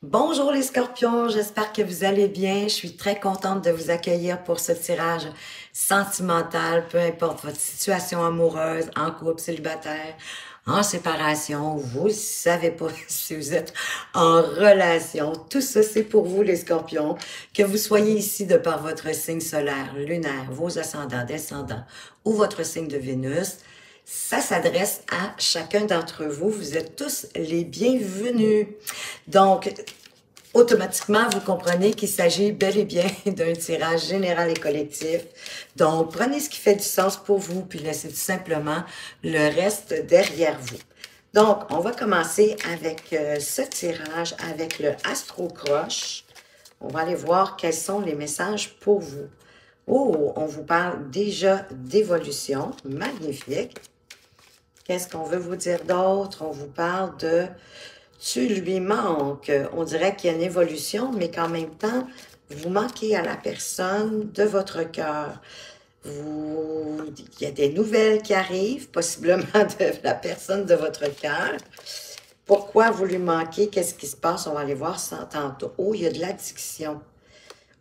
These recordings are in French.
Bonjour les scorpions, j'espère que vous allez bien. Je suis très contente de vous accueillir pour ce tirage sentimental, peu importe votre situation amoureuse, en couple, célibataire, en séparation, vous savez pas si vous êtes en relation. Tout ça, c'est pour vous les scorpions, que vous soyez ici de par votre signe solaire, lunaire, vos ascendants, descendants ou votre signe de Vénus. Ça s'adresse à chacun d'entre vous. Vous êtes tous les bienvenus. Donc, automatiquement, vous comprenez qu'il s'agit bel et bien d'un tirage général et collectif. Donc, prenez ce qui fait du sens pour vous, puis laissez tout simplement le reste derrière vous. Donc, on va commencer avec ce tirage, avec le Astro Croche. On va aller voir quels sont les messages pour vous. Oh, on vous parle déjà d'évolution. Magnifique. Qu'est-ce qu'on veut vous dire d'autre? On vous parle de tu lui manques. On dirait qu'il y a une évolution, mais qu'en même temps, vous manquez à la personne de votre cœur. Il y a des nouvelles qui arrivent, possiblement de la personne de votre cœur. Pourquoi vous lui manquez? Qu'est-ce qui se passe? On va aller voir ça tantôt. Oh, il y a de l'addiction.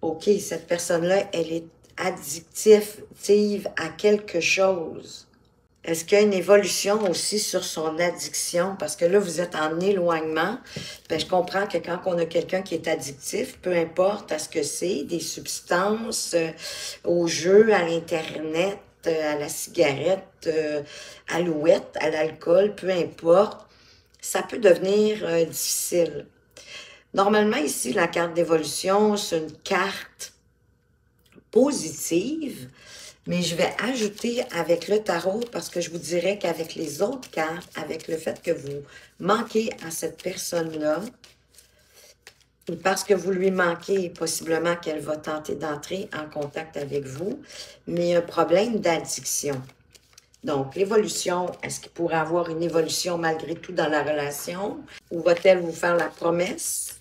OK, cette personne-là, elle est addictive à quelque chose. Est-ce qu'il y a une évolution aussi sur son addiction? Parce que là, vous êtes en éloignement. Ben, je comprends que quand on a quelqu'un qui est addictif, peu importe à ce que c'est, des substances, aux jeux, à l'Internet, à la cigarette, à l'ouette, à l'alcool, peu importe, ça peut devenir difficile. Normalement, ici, la carte d'évolution, c'est une carte positive. Mais je vais ajouter avec le tarot parce que je vous dirais qu'avec les autres cartes, avec le fait que vous manquez à cette personne-là, ou parce que vous lui manquez, possiblement qu'elle va tenter d'entrer en contact avec vous, mais un problème d'addiction. Donc, l'évolution, est-ce qu'il pourrait avoir une évolution malgré tout dans la relation? Ou va-t-elle vous faire la promesse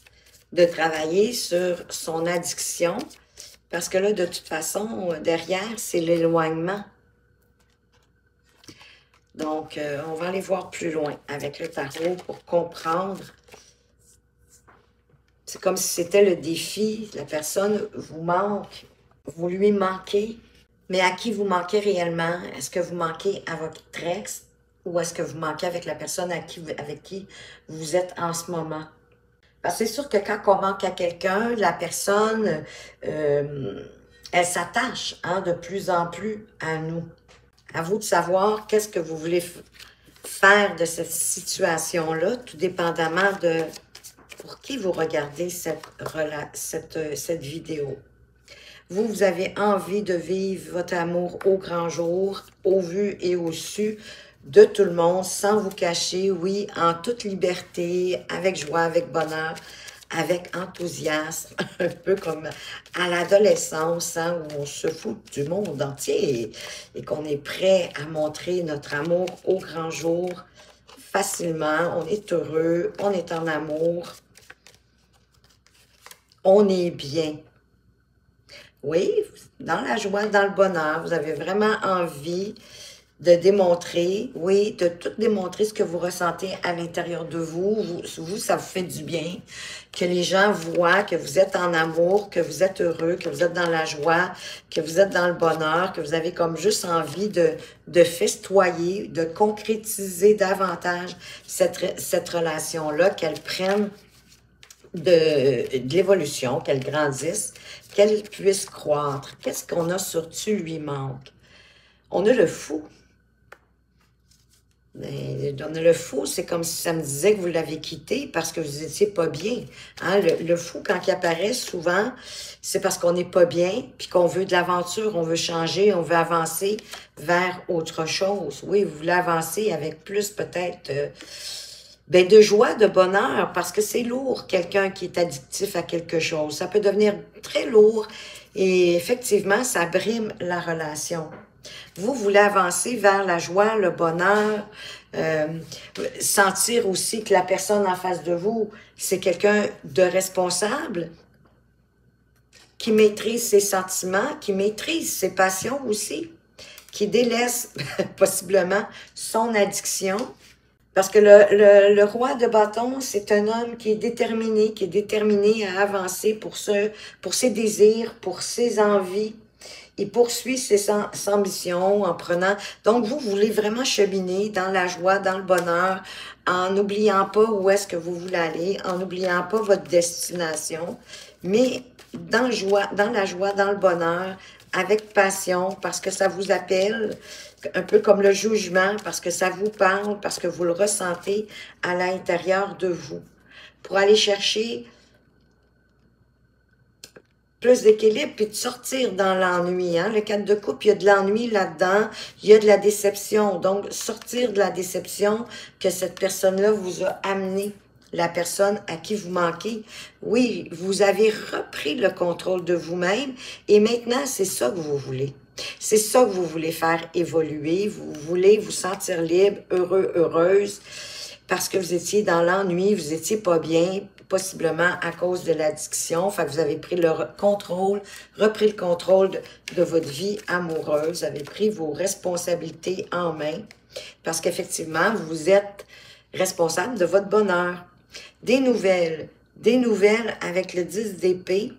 de travailler sur son addiction? Parce que là, de toute façon, derrière, c'est l'éloignement. Donc, on va aller voir plus loin avec le tarot pour comprendre. C'est comme si c'était le défi. La personne vous manque, vous lui manquez. Mais à qui vous manquez réellement? Est-ce que vous manquez à votre ex ou est-ce que vous manquez avec la personne avec qui vous êtes en ce moment? Parce que c'est sûr que quand on manque à quelqu'un, la personne, elle s'attache de plus en plus à nous. À vous de savoir qu'est-ce que vous voulez faire de cette situation-là, tout dépendamment de pour qui vous regardez cette vidéo. Vous avez envie de vivre votre amour au grand jour, au vu et au su de tout le monde, sans vous cacher, oui, en toute liberté, avec joie, avec bonheur, avec enthousiasme, un peu comme à l'adolescence, où on se fout du monde entier et qu'on est prêt à montrer notre amour au grand jour facilement. On est heureux, on est en amour, on est bien. Oui, dans la joie, dans le bonheur, vous avez vraiment envie de démontrer, oui, de tout démontrer ce que vous ressentez à l'intérieur de vous. Vous, ça vous fait du bien. Que les gens voient que vous êtes en amour, que vous êtes heureux, que vous êtes dans la joie, que vous êtes dans le bonheur, que vous avez comme juste envie de festoyer, de concrétiser davantage cette relation-là, qu'elle prenne de l'évolution, qu'elle grandisse, qu'elle puisse croître. Qu'est-ce qu'on a sur tu lui manque? On a le fou. On a le fou, c'est comme si ça me disait que vous l'avez quitté parce que vous n'étiez pas bien. Le fou, quand il apparaît, souvent, c'est parce qu'on n'est pas bien, puis qu'on veut de l'aventure, on veut changer, on veut avancer vers autre chose. Oui, vous voulez avancer avec plus peut-être de joie, de bonheur, parce que c'est lourd, quelqu'un qui est addictif à quelque chose. Ça peut devenir très lourd et effectivement, ça brime la relation. Vous voulez avancer vers la joie, le bonheur, sentir aussi que la personne en face de vous, c'est quelqu'un de responsable, qui maîtrise ses sentiments, qui maîtrise ses passions aussi, qui délaisse possiblement son addiction Parce que le roi de bâton, c'est un homme qui est déterminé à avancer pour ses désirs, pour ses envies. Il poursuit ses ambitions en prenant... Donc, vous voulez vraiment cheminer dans la joie, dans le bonheur, en n'oubliant pas où est-ce que vous voulez aller, en n'oubliant pas votre destination, mais dans la joie, dans le bonheur, avec passion, parce que ça vous appelle, un peu comme le jugement, parce que ça vous parle, parce que vous le ressentez à l'intérieur de vous. Pour aller chercher plus d'équilibre, puis de sortir dans l'ennui. Hein? Le 4 de coupe, il y a de l'ennui là-dedans, il y a de la déception. Donc, sortir de la déception que cette personne-là vous a amené, la personne à qui vous manquez. Oui, vous avez repris le contrôle de vous-même et maintenant, c'est ça que vous voulez. C'est ça que vous voulez faire évoluer. Vous voulez vous sentir libre, heureux, heureuse, parce que vous étiez dans l'ennui, vous étiez pas bien, possiblement à cause de l'addiction. Fait que vous avez pris le contrôle, repris le contrôle de votre vie amoureuse, vous avez pris vos responsabilités en main, parce qu'effectivement, vous êtes responsable de votre bonheur. Des nouvelles avec le 10 d'épée,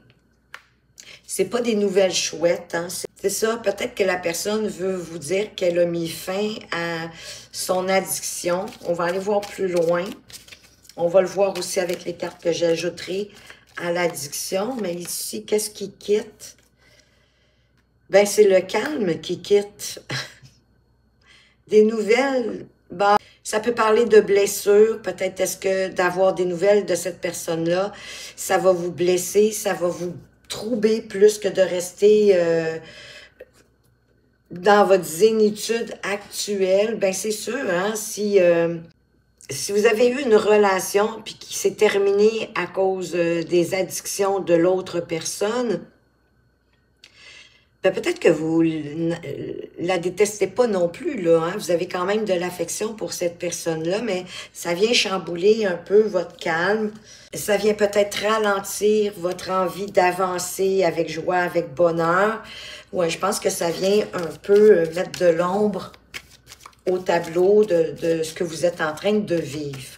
c'est pas des nouvelles chouettes, hein? C'est ça, peut-être que la personne veut vous dire qu'elle a mis fin à son addiction. On va aller voir plus loin. On va le voir aussi avec les cartes que j'ajouterai à l'addiction. Mais ici, qu'est-ce qui quitte? Ben, c'est le calme qui quitte. Des nouvelles, bah, ça peut parler de blessures. Peut-être est-ce que d'avoir des nouvelles de cette personne-là, ça va vous blesser, ça va vous troubler plus que de rester dans votre zénitude actuelle. Ben, c'est sûr, hein, si vous avez eu une relation puis qui s'est terminée à cause des addictions de l'autre personne, ben peut-être que vous la détestez pas non plus, là, hein? Vous avez quand même de l'affection pour cette personne-là, mais ça vient chambouler un peu votre calme. Ça vient peut-être ralentir votre envie d'avancer avec joie, avec bonheur. Ouais, je pense que ça vient un peu mettre de l'ombre au tableau de ce que vous êtes en train de vivre.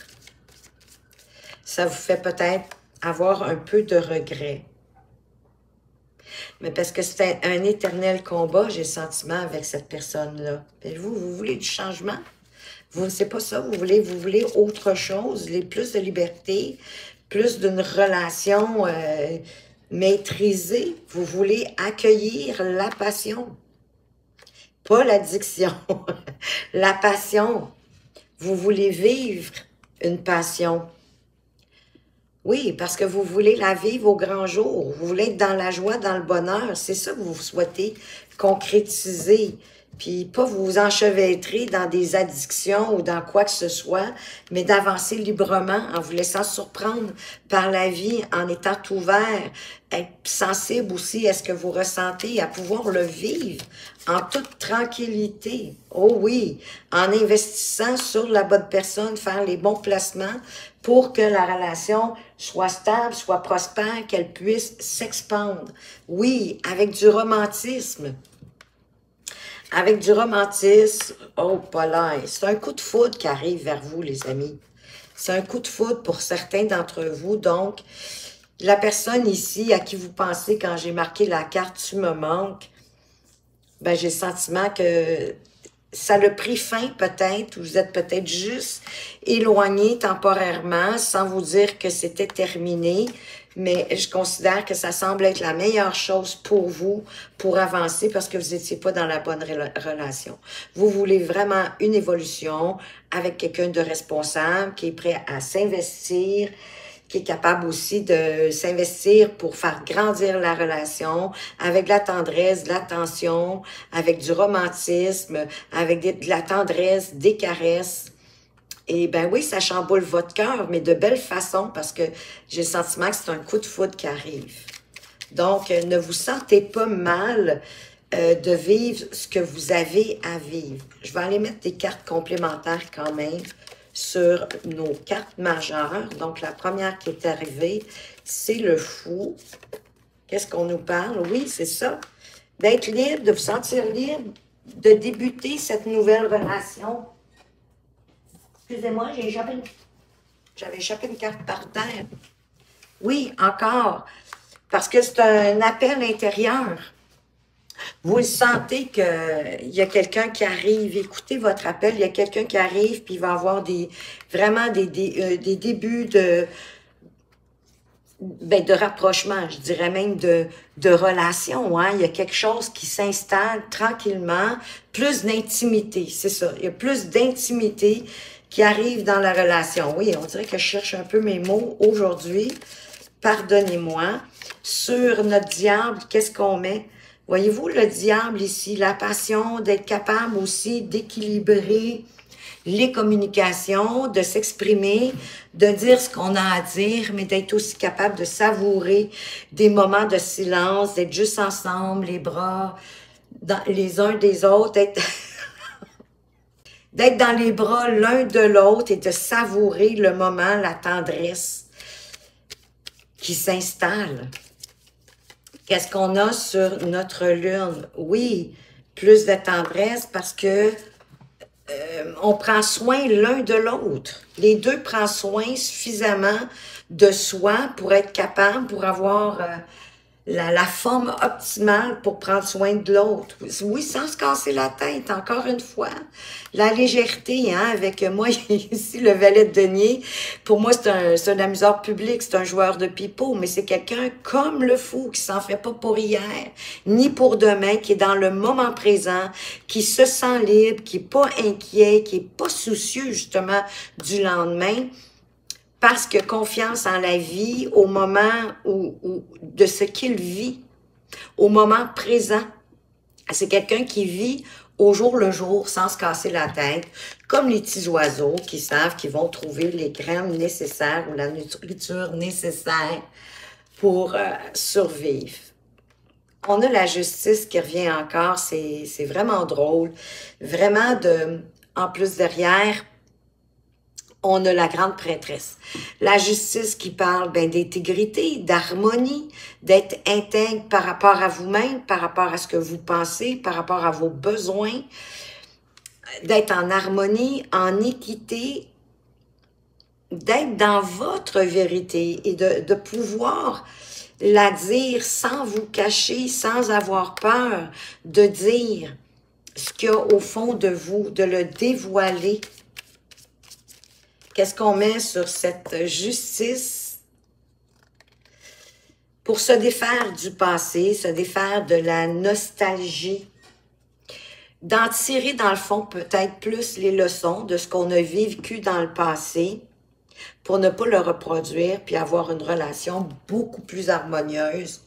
Ça vous fait peut-être avoir un peu de regret. Mais parce que c'est un éternel combat, j'ai le sentiment avec cette personne-là. Et vous voulez du changement? Vous, c'est pas ça, vous voulez autre chose, plus de liberté, plus d'une relation maîtrisée. Vous voulez accueillir la passion, pas l'addiction, la passion. Vous voulez vivre une passion. Oui, parce que vous voulez la vivre au grand jour. Vous voulez être dans la joie, dans le bonheur. C'est ça que vous souhaitez concrétiser. Puis pas vous enchevêtrer dans des addictions ou dans quoi que ce soit, mais d'avancer librement en vous laissant surprendre par la vie, en étant ouvert, être sensible aussi à ce que vous ressentez, à pouvoir le vivre en toute tranquillité. Oh oui, en investissant sur la bonne personne, faire les bons placements pour que la relation soit stable, soit prospère, qu'elle puisse s'expandre. Oui, avec du romantisme. Avec du romantisme, oh, Paul, c'est un coup de foudre qui arrive vers vous, les amis. C'est un coup de foudre pour certains d'entre vous. Donc, la personne ici à qui vous pensez quand j'ai marqué la carte « Tu me manques », ben, j'ai le sentiment que ça l'a pris fin peut-être, vous êtes peut-être juste éloigné temporairement sans vous dire que c'était terminé, mais je considère que ça semble être la meilleure chose pour vous, pour avancer, parce que vous n'étiez pas dans la bonne relation. Vous voulez vraiment une évolution avec quelqu'un de responsable, qui est prêt à s'investir, qui est capable aussi de s'investir pour faire grandir la relation avec de la tendresse, de l'attention, avec du romantisme, avec de la tendresse, des caresses. Et ben oui, ça chamboule votre cœur, mais de belle façon, parce que j'ai le sentiment que c'est un coup de foudre qui arrive. Donc, ne vous sentez pas mal de vivre ce que vous avez à vivre. Je vais aller mettre des cartes complémentaires quand même sur nos cartes majeures. Donc, la première qui est arrivée, c'est le fou. Qu'est-ce qu'on nous parle? Oui, c'est ça. D'être libre, de vous sentir libre, de débuter cette nouvelle relation. Excusez-moi, j'avais échappé une carte par terre. Oui, encore. Parce que c'est un appel intérieur. Vous le sentez qu'il y a quelqu'un qui arrive. Écoutez votre appel, il y a quelqu'un qui arrive, puis il va avoir vraiment des débuts de rapprochement, je dirais même de relation. Hein? Il y a quelque chose qui s'installe tranquillement, plus d'intimité, c'est ça. Il y a plus d'intimité qui arrive dans la relation. Oui, on dirait que je cherche un peu mes mots aujourd'hui. Pardonnez-moi. Sur notre diable, qu'est-ce qu'on met? Voyez-vous le diable ici, la passion d'être capable aussi d'équilibrer les communications, de s'exprimer, de dire ce qu'on a à dire, mais d'être aussi capable de savourer des moments de silence, d'être juste ensemble, les bras les uns des autres, d'être dans les bras l'un de l'autre et de savourer le moment, la tendresse qui s'installe. Qu'est-ce qu'on a sur notre lune? Oui, plus de tendresse parce que on prend soin l'un de l'autre. Les deux prennent soin suffisamment de soi pour être capable, pour avoir la forme optimale pour prendre soin de l'autre. Oui, sans se casser la tête, encore une fois. La légèreté, hein, avec moi, ici, le valet de denier, pour moi, c'est un amuseur public, c'est un joueur de pipeau, mais c'est quelqu'un comme le fou, qui s'en fait pas pour hier, ni pour demain, qui est dans le moment présent, qui se sent libre, qui est pas inquiet, qui est pas soucieux, justement, du lendemain, parce que confiance en la vie au moment de ce qu'il vit, au moment présent. C'est quelqu'un qui vit au jour le jour sans se casser la tête, comme les petits oiseaux qui savent qu'ils vont trouver les graines nécessaires ou la nourriture nécessaire pour survivre. On a la justice qui revient encore, c'est vraiment drôle. Vraiment, en plus derrière, on a la grande prêtresse. La justice qui parle d'intégrité, d'harmonie, d'être intègre par rapport à vous-même, par rapport à ce que vous pensez, par rapport à vos besoins, d'être en harmonie, en équité, d'être dans votre vérité et de pouvoir la dire sans vous cacher, sans avoir peur de dire ce qu'il y a au fond de vous, de le dévoiler. Qu'est-ce qu'on met sur cette justice? Pour se défaire du passé, se défaire de la nostalgie, d'en tirer dans le fond peut-être plus les leçons de ce qu'on a vécu dans le passé pour ne pas le reproduire puis avoir une relation beaucoup plus harmonieuse,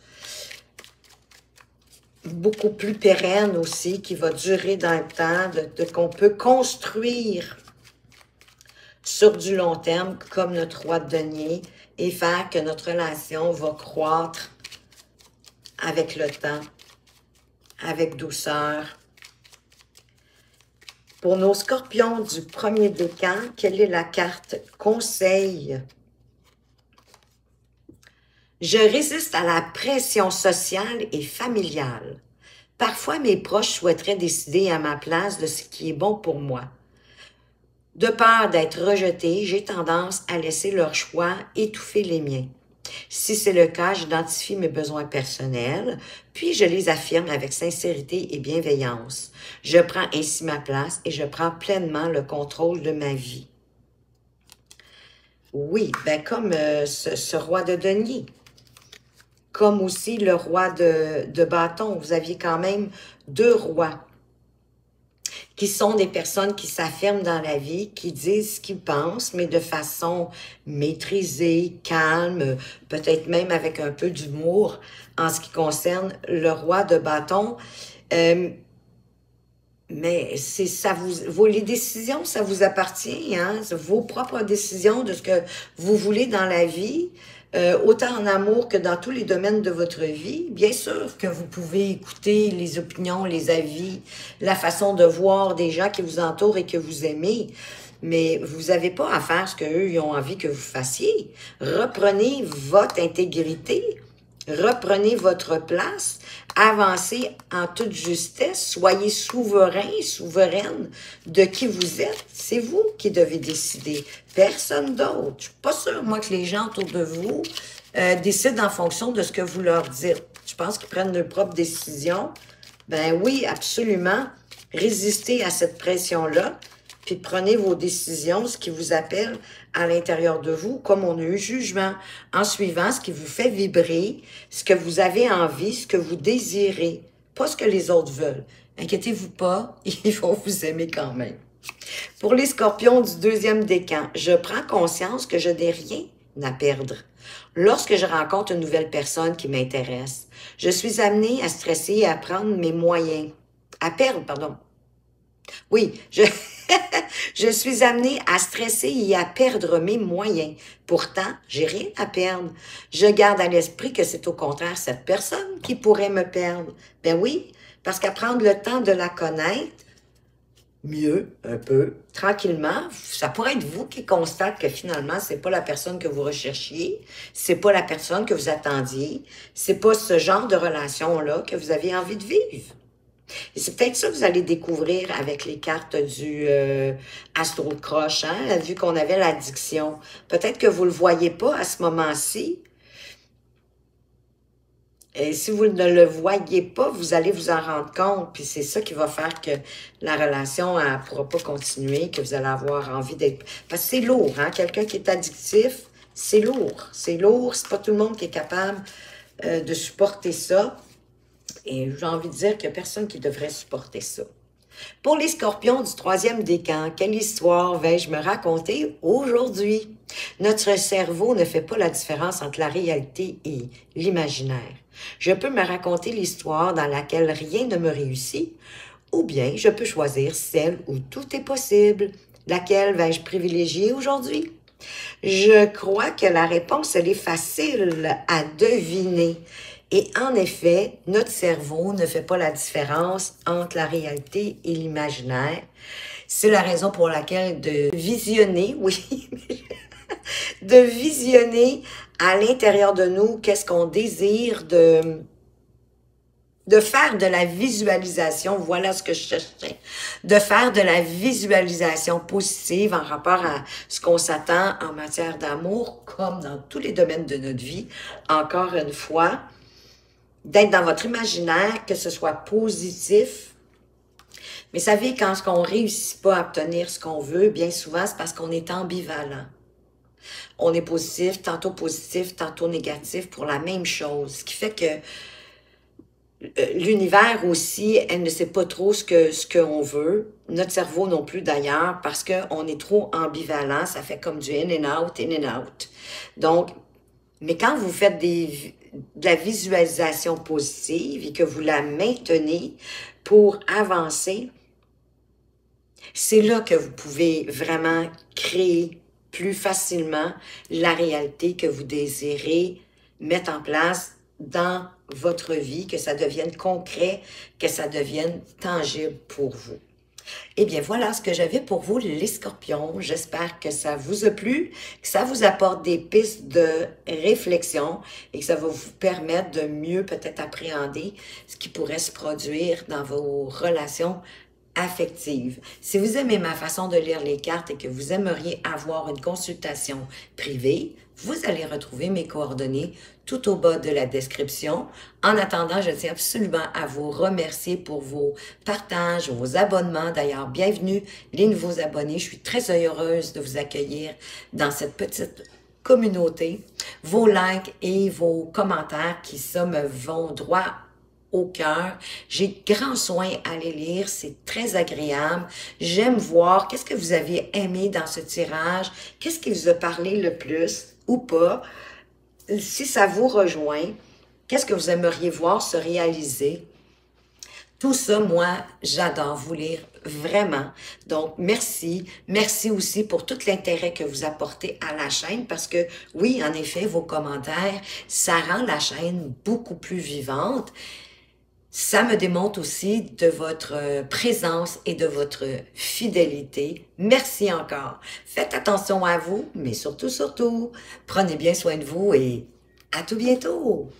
beaucoup plus pérenne aussi, qui va durer dans le temps, qu'on peut construire sur du long terme, comme notre roi de denier, et faire que notre relation va croître avec le temps, avec douceur. Pour nos scorpions du premier décan, quelle est la carte conseil? Je résiste à la pression sociale et familiale. Parfois, mes proches souhaiteraient décider à ma place de ce qui est bon pour moi. De peur d'être rejetée, j'ai tendance à laisser leur choix étouffer les miens. Si c'est le cas, j'identifie mes besoins personnels, puis je les affirme avec sincérité et bienveillance. Je prends ainsi ma place et je prends pleinement le contrôle de ma vie. Oui, comme ce roi de denier, comme aussi le roi de bâton. Vous aviez quand même deux rois qui sont des personnes qui s'affirment dans la vie, qui disent ce qu'ils pensent, mais de façon maîtrisée, calme, peut-être même avec un peu d'humour en ce qui concerne le roi de bâton. Mais les décisions, ça vous appartient, hein? Vos propres décisions de ce que vous voulez dans la vie, autant en amour que dans tous les domaines de votre vie. Bien sûr que vous pouvez écouter les opinions, les avis, la façon de voir des gens qui vous entourent et que vous aimez, mais vous n'avez pas à faire ce qu'eux ont envie que vous fassiez. Reprenez votre intégrité, Reprenez votre place, avancez en toute justesse, soyez souverain, souveraine de qui vous êtes. C'est vous qui devez décider, personne d'autre. Je suis pas sûre, moi, que les gens autour de vous décident en fonction de ce que vous leur dites. Je pense qu'ils prennent leurs propres décisions. Ben oui, absolument. Résistez à cette pression-là, puis prenez vos décisions, ce qui vous appelle à l'intérieur de vous, comme on a eu jugement, en suivant ce qui vous fait vibrer, ce que vous avez envie, ce que vous désirez, pas ce que les autres veulent. Inquiétez-vous pas, ils vont vous aimer quand même. Pour les scorpions du deuxième décan, je prends conscience que je n'ai rien à perdre. Lorsque je rencontre une nouvelle personne qui m'intéresse, je suis amenée à stresser et à prendre mes moyens. À perdre, pardon. Oui, je suis amenée à stresser et à perdre mes moyens. Pourtant, j'ai rien à perdre. Je garde à l'esprit que c'est au contraire cette personne qui pourrait me perdre. Ben oui, parce qu'à prendre le temps de la connaître, mieux, un peu, tranquillement, ça pourrait être vous qui constate que finalement, c'est pas la personne que vous recherchiez, c'est pas la personne que vous attendiez, c'est pas ce genre de relation-là que vous avez envie de vivre. Et c'est peut-être ça que vous allez découvrir avec les cartes du Astro Croche, hein, vu qu'on avait l'addiction. Peut-être que vous ne le voyez pas à ce moment-ci. Et si vous ne le voyez pas, vous allez vous en rendre compte. Puis c'est ça qui va faire que la relation ne pourra pas continuer, que vous allez avoir envie d'être... Parce que c'est lourd, hein? Quelqu'un qui est addictif, c'est lourd. C'est lourd, c'est pas tout le monde qui est capable de supporter ça. Et j'ai envie de dire qu'il n'y a personne qui devrait supporter ça. Pour les scorpions du troisième décan, quelle histoire vais-je me raconter aujourd'hui? Notre cerveau ne fait pas la différence entre la réalité et l'imaginaire. Je peux me raconter l'histoire dans laquelle rien ne me réussit, ou bien je peux choisir celle où tout est possible. Laquelle vais-je privilégier aujourd'hui? Je crois que la réponse, elle est facile à deviner. Et en effet, notre cerveau ne fait pas la différence entre la réalité et l'imaginaire. C'est la raison pour laquelle de visionner, oui, de visionner à l'intérieur de nous qu'est-ce qu'on désire de faire de la visualisation, voilà ce que je cherchais, de faire de la visualisation positive en rapport à ce qu'on s'attend en matière d'amour, comme dans tous les domaines de notre vie, encore une fois, d'être dans votre imaginaire, que ce soit positif. Mais savez, quand on ne réussit pas à obtenir ce qu'on veut, bien souvent, c'est parce qu'on est ambivalent. On est positif, tantôt négatif pour la même chose. Ce qui fait que l'univers aussi, elle ne sait pas trop ce qu'on veut. Notre cerveau non plus d'ailleurs, parce qu'on est trop ambivalent. Ça fait comme du in and out, in and out. Donc, mais quand vous faites de la visualisation positive et que vous la maintenez pour avancer, c'est là que vous pouvez vraiment créer plus facilement la réalité que vous désirez mettre en place dans votre vie, que ça devienne concret, que ça devienne tangible pour vous. Eh bien, voilà ce que j'avais pour vous, les scorpions. J'espère que ça vous a plu, que ça vous apporte des pistes de réflexion et que ça va vous permettre de mieux peut-être appréhender ce qui pourrait se produire dans vos relations affectives. Si vous aimez ma façon de lire les cartes et que vous aimeriez avoir une consultation privée, vous allez retrouver mes coordonnées tout au bas de la description. En attendant, je tiens absolument à vous remercier pour vos partages, vos abonnements. D'ailleurs, bienvenue les nouveaux abonnés. Je suis très heureuse de vous accueillir dans cette petite communauté. Vos likes et vos commentaires qui, ça, me vont droit au cœur. J'ai grand soin à les lire, c'est très agréable. J'aime voir qu'est-ce que vous avez aimé dans ce tirage, qu'est-ce qui vous a parlé le plus ou pas. Si ça vous rejoint, qu'est-ce que vous aimeriez voir se réaliser? Tout ça, moi, j'adore vous lire, vraiment. Donc, merci. Merci aussi pour tout l'intérêt que vous apportez à la chaîne parce que, oui, en effet, vos commentaires, ça rend la chaîne beaucoup plus vivante. Ça me démontre aussi de votre présence et de votre fidélité. Merci encore. Faites attention à vous, mais surtout, prenez bien soin de vous et à tout bientôt.